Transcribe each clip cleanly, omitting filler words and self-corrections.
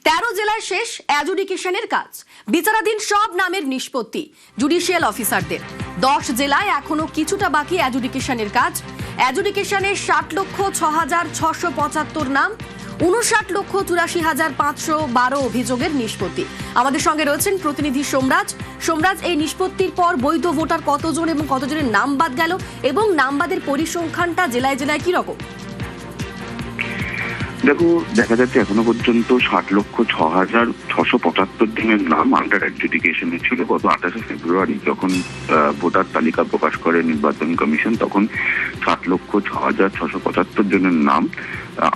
13 জেলায় শেষ অ্যাডজুডিকেশনের কাজ, বিচারাধীন সব নামের নিষ্পত্তি জুডিশিয়াল অফিসারদের। 10 জেলায় এখনো কিছুটা বাকি অ্যাডজুডিকেশনের কাজ। অ্যাডজুডিকেশনে 60,06,675 নাম, 59,84,512 অভিযোগের নিষ্পত্তি। আমাদের সঙ্গে রয়েছেন প্রতিনিধি সোমরাজ। সোমরাজ, এই নিষ্পত্তির পর বৈধ ভোটার কতজন এবং কতজনের নাম বাদ গেল এবং নামবাদের পরিসংখ্যানটা জেলায় জেলায় কি রকম? দেখো, দেখা যাচ্ছে এখনো পর্যন্ত 60,06,675 জনের নাম আন্ডার অ্যাডজুডিকেশনে ছিল। গত 28 ফেব্রুয়ারি যখন ভোটার তালিকা প্রকাশ করে নির্বাচন কমিশন, তখন 60,06,675 জনের নাম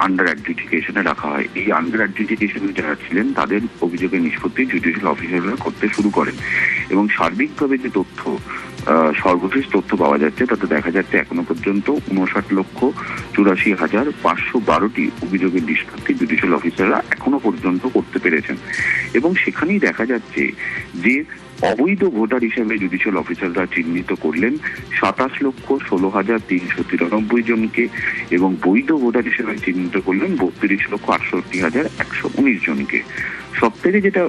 আন্ডার অ্যাডজুডিকেশনে রাখা হয়। এই আন্ডার অ্যাডজুডিকেশনে যারা ছিলেন তাদের অভিযোগের নিষ্পত্তি জুডিশিয়াল অফিসাররা করতে শুরু করেন এবং সার্বিকভাবে যে তথ্য, সর্বশেষ তথ্য পাওয়া যাচ্ছে তাতে দেখা যাচ্ছে এখনো পর্যন্ত 59,84,512টি অভিযোগের নিষ্পত্তি জুডিশিয়াল অফিসাররা এখনো পর্যন্ত করতে পেরেছেন। এবং সেখানেই দেখা যাচ্ছে যে অবৈধ ভোটার হিসেবে জুডিশিয়াল অফিসাররা চিহ্নিত করলেন 27,16,393 জনকে এবং বৈধ ভোটার হিসেবে চিহ্নিত করলেন 32,68,119 জনকে। সব থেকে যেটা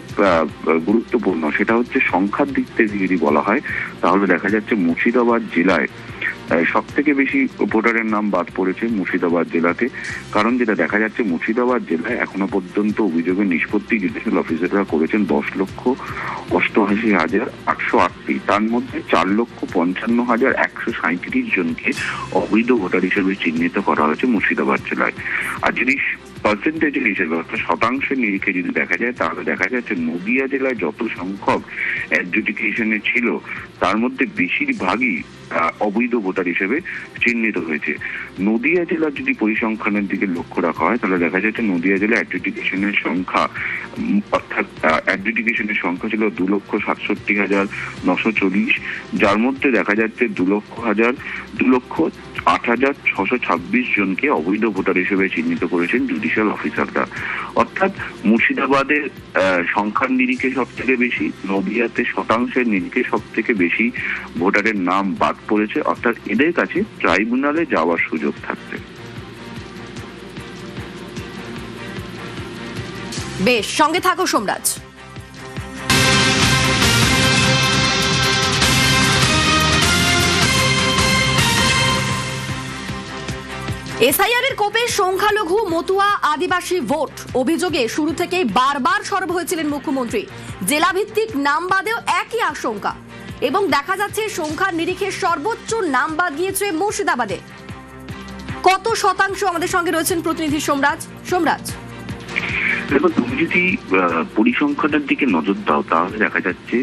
গুরুত্বপূর্ণ সেটা হচ্ছে সংখ্যার দিক থেকে যদি বলা হয় তাহলে দেখা যাচ্ছে মুর্শিদাবাদ জেলায় সব থেকে বেশি ভোটারের নাম বাদ পড়েছে মুর্শিদাবাদ জেলাতে। কারণ যেটা দেখা যাচ্ছে মুর্শিদাবাদ জেলায় এখনো পর্যন্ত অভিযোগের নিষ্পত্তি জুডিশিয়াল অফিসাররা করেছেন 10,88,808টি। তার মধ্যে 4,55,137 জনকে অবৈধ ভোটার হিসেবে চিহ্নিত করা হয়েছে মুর্শিদাবাদ জেলায়। আর যদি পার্সেন্টেজের হিসেবে অর্থাৎ শতাংশের নিরিখে যদি দেখা যায় তাহলে দেখা যাচ্ছে নদিয়া জেলায় যত সংখ্যক অ্যাডজুডিকেশনে ছিল তার মধ্যে বেশিরভাগই অবৈধ ভোটার হিসেবে চিহ্নিত হয়েছে। নদিয়া জেলার যদি পরিসংখ্যানের দিকে লক্ষ্য রাখা হয় তাহলে দেখা যাচ্ছে নদিয়া জেলা অ্যাডজুডিকেশনের সংখ্যা, অর্থাৎ অ্যাডজুডিকেশনের সংখ্যা ছিল 2,67,940, যার মধ্যে দেখা যাচ্ছে 2,08,626 জনকে অবৈধ ভোটার হিসেবে চিহ্নিত করেছেন জুডিশিয়াল অফিসাররা। অর্থাৎ মুর্শিদাবাদের সংখ্যার নিরিখে সব থেকে বেশি, নদিয়াতে শতাংশের নিরিখে সব থেকে বেশি ভোটারের নাম বাদ পড়েছে। অর্থাৎ এদের কাছে ট্রাইব্যুনালে যাওয়ার সুযোগ থাকছে। বেশ, সঙ্গে থাকো সোমরাজ। এসআইআর এর কোপে সংখ্যালঘু, মতুয়া, আদিবাসী ভোট অভিযোগে শুরু থেকেই বারবার সরব হয়েছিলেন মুখ্যমন্ত্রী। জেলাভিত্তিক নাম বাদেও একই আশঙ্কা এবং দেখা যাচ্ছে সংখ্যার নিরিখে সর্বোচ্চ নাম বাদ গিয়েছে মুর্শিদাবাদে। কত শতাংশ? আমাদের সঙ্গে রয়েছেন প্রতিনিধি সোমরাজ। সোমরাজ, দেখো, তুমি যদি পরিসংখ্যানের দিকে নজর দাও তাহলে দেখা যাচ্ছে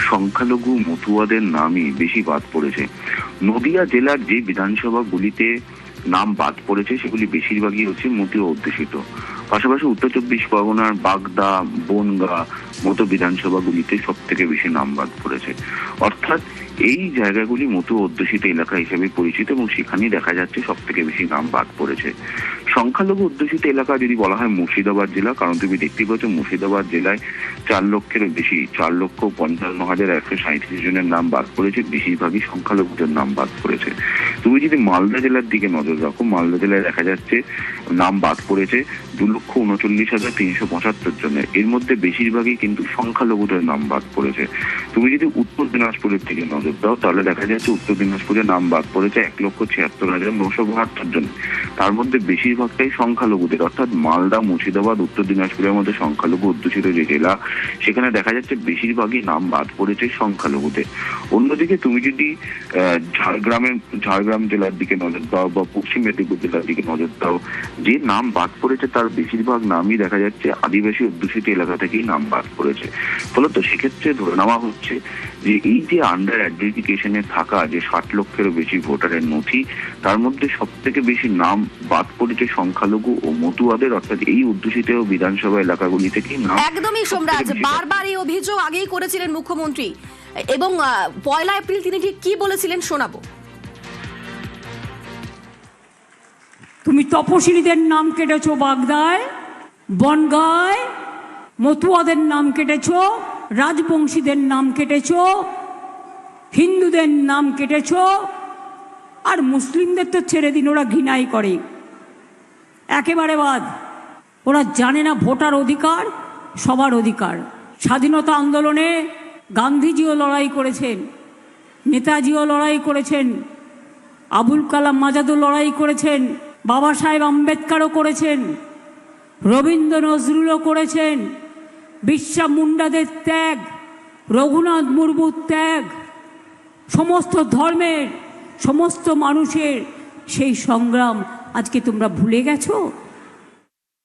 সংখ্যালঘু মতুয়াদের নামই বেশি বাদ পড়েছে। নদিয়া জেলার যে বিধানসভাগুলিতে নাম বাদ পড়েছে সেগুলি বেশিরভাগই হচ্ছে মতুয়া অধ্যুষিত। পাশাপাশি উত্তর 24 পরগনার বাগদা, বনগা মতো বিধানসভাগুলিতে সব থেকে বেশি নাম বাদ পড়েছে। অর্থাৎ এই জায়গাগুলি মতুয়া অধ্যুষিত এলাকা হিসেবে পরিচিত এবং সেখানেই দেখা যাচ্ছে সব থেকে বেশি নাম বাদ পড়েছে। সংখ্যালঘু অধ্যুষিত এলাকা যদি বলা হয় মুর্শিদাবাদ জেলা, কারণ তুমি দেখতে পাচ্ছ মুর্শিদাবাদ জেলায় 4 লক্ষেরও বেশি, 4,55,137 জনের নাম বাদ পড়েছে। বেশিরভাগই সংখ্যালঘুদের নাম বাদ পড়েছে। তুমি যদি মালদা জেলার দিকে নজর রাখো, মালদা জেলায় দেখা যাচ্ছে নাম বাদ পড়েছে 2,39,375 জনের। এর মধ্যে বেশিরভাগই কিন্তু সংখ্যালঘুদের নাম বাদ পড়েছে। তুমি যদি উত্তর দিনাজপুরের দিকে নজর দাও তাহলে দেখা যাচ্ছে উত্তর দিনাজপুরে নাম বাদ পড়েছে 1,76,972 জন। তার মধ্যে বেশিরভাগটাই সংখ্যালঘুদের। অর্থাৎ মালদা, মুর্শিদাবাদ, উত্তর দিনাজপুরের মধ্যে সংখ্যালঘু অধ্যুষিত যে জেলা, সেখানে দেখা যাচ্ছে বেশিরভাগই নাম বাদ পড়েছে সংখ্যালঘুদের। অন্যদিকে তুমি যদি ঝাড়গ্রাম জেলার দিকে নজর দাও বা পশ্চিম মেদিনীপুর জেলার দিকে নজর দাও, যে নাম বাদ পড়েছে তার বেশিরভাগ নামই দেখা যাচ্ছে আদিবাসী অধ্যুষিত এলাকা থেকেই নাম বাদ পড়েছে। ফলত সেক্ষেত্রে ধরে নেওয়া হচ্ছে যে এই যে আন্ডার অ্যাডজুডিকেশনে থাকা যে 60 লক্ষেরও বেশি ভোটারের নথি, তার মধ্যে সব থেকে বেশি নাম বাদ পড়েছে সংখ্যালঘু ও মতুয়াদের। অর্থাৎ এই অধ্যুষিত বিধানসভা এলাকাগুলি থেকেই নাম। একদমই সোমরাজ, বারবার এই অভিযোগ আগেই করেছিলেন মুখ্যমন্ত্রী এবং 1 এপ্রিল তিনি ঠিক কি বলেছিলেন শোনাবো। তুমি তপশিলীদের নাম কেটেছো বাগদায়, বনগায়, মতুয়াদের নাম কেটেছো, রাজবংশীদের নাম কেটেছো, হিন্দুদের নাম কেটেছো, আর মুসলিমদের তো ছেড়ে দিন, ওরা ঘৃণাই করে, একেবারে বাদ। ওরা জানে না ভোটার অধিকার, সবার অধিকার। স্বাধীনতা আন্দোলনে গান্ধীজিও লড়াই করেছেন, নেতাজিও লড়াই করেছেন, আবুল কালাম আজাদও লড়াই করেছেন, বাবা সাহেব আম্বেদকরও করেছেন, রবীন্দ্র নজরুলও করেছেন। বিরসা মুন্ডাদের ত্যাগ, রঘুনাথ মুর্মুর ত্যাগ, সমস্ত ধর্মের সমস্ত মানুষের সেই সংগ্রাম আজকে তোমরা ভুলে গেছো?